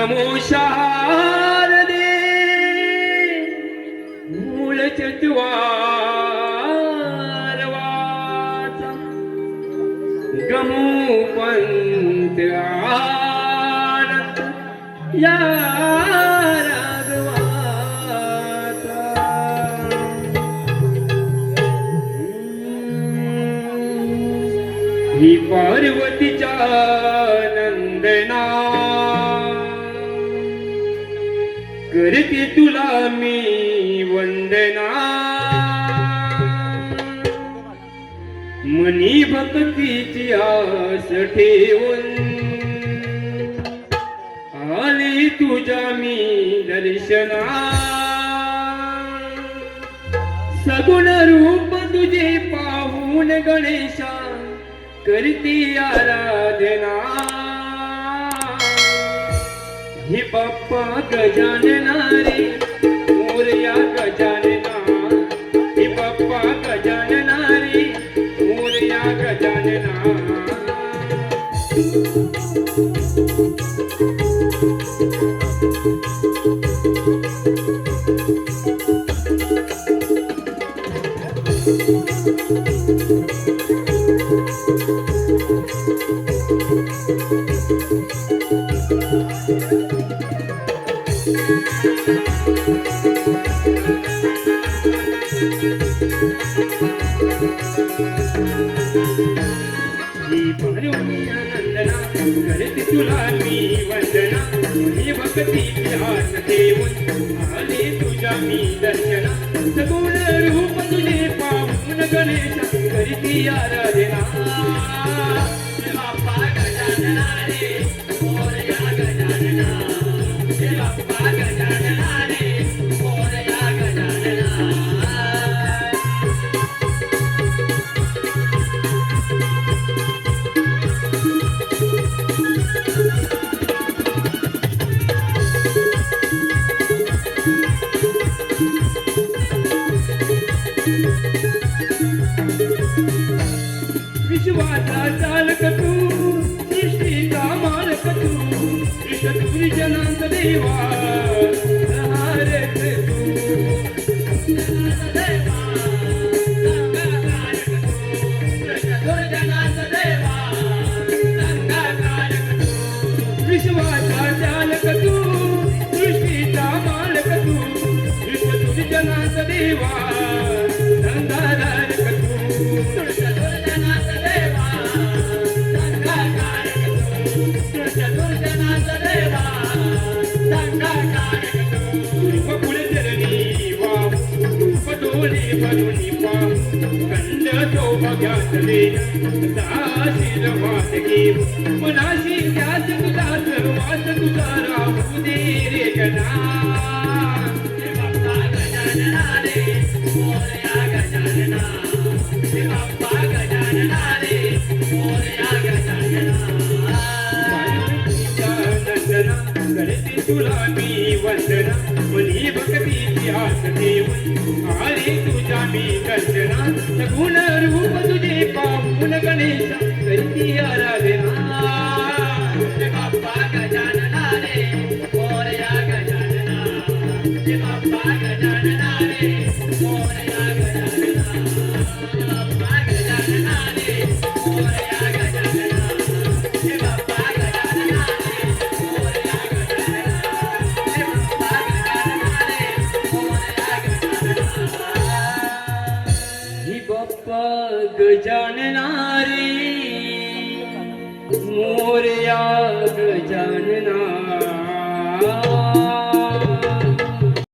नमो शारदे मूळ चत्वार वाचा गमू पंत आनंद या राघवाचा ही पार्वतीच्या नंदना करते तुला मी वंदना मनी भक्तीची आस ठेवून आले तुझ्या मी दर्शना सगुण रूप तुझे पाहून गणेशा करती आराधना हे बाप्पा गजानना रे मोरया गजानना हे बाप्पा गजानना रे मोरया गजानना करते तुला मी वंदना मी भक्तीची आस ठेवून आले तुझ्या मी दर्शना सगुण रूप तुझे पाहून गणेशा करती आराधना बाप्पा गजानना रे मोरया गजानना बाप्पा गजानना रे मोरया गजानना विश्वाचा चालक तू सृष्टीचा मालक तू कृष्ण देवा हरे तू विश्वाचा चालक तू सृष्टीचा मालक तू कृष्ण देवा मनाशी त्यात तुझा सर्वात तुझा राहू दे रे गणा बाप्पा गजानना रे मोरया गजानना बाप्पा गजानना रे मोरया गजानना करते तुला मी वंदना मनी भक्तीची आस ठेवून आले तुझ्या मी दर्शना सगुण रूप तुझे पाहून गणेशा करती आराधना बाप्पा गजानना रे मोरया गजानना बाप्पा गजानना रे मोरया गजानना बाप्पा गजानना रे मोरया गजानना बाप्पा गजानना रे मोरया बाप्पा गजानना रे मोरया गजानना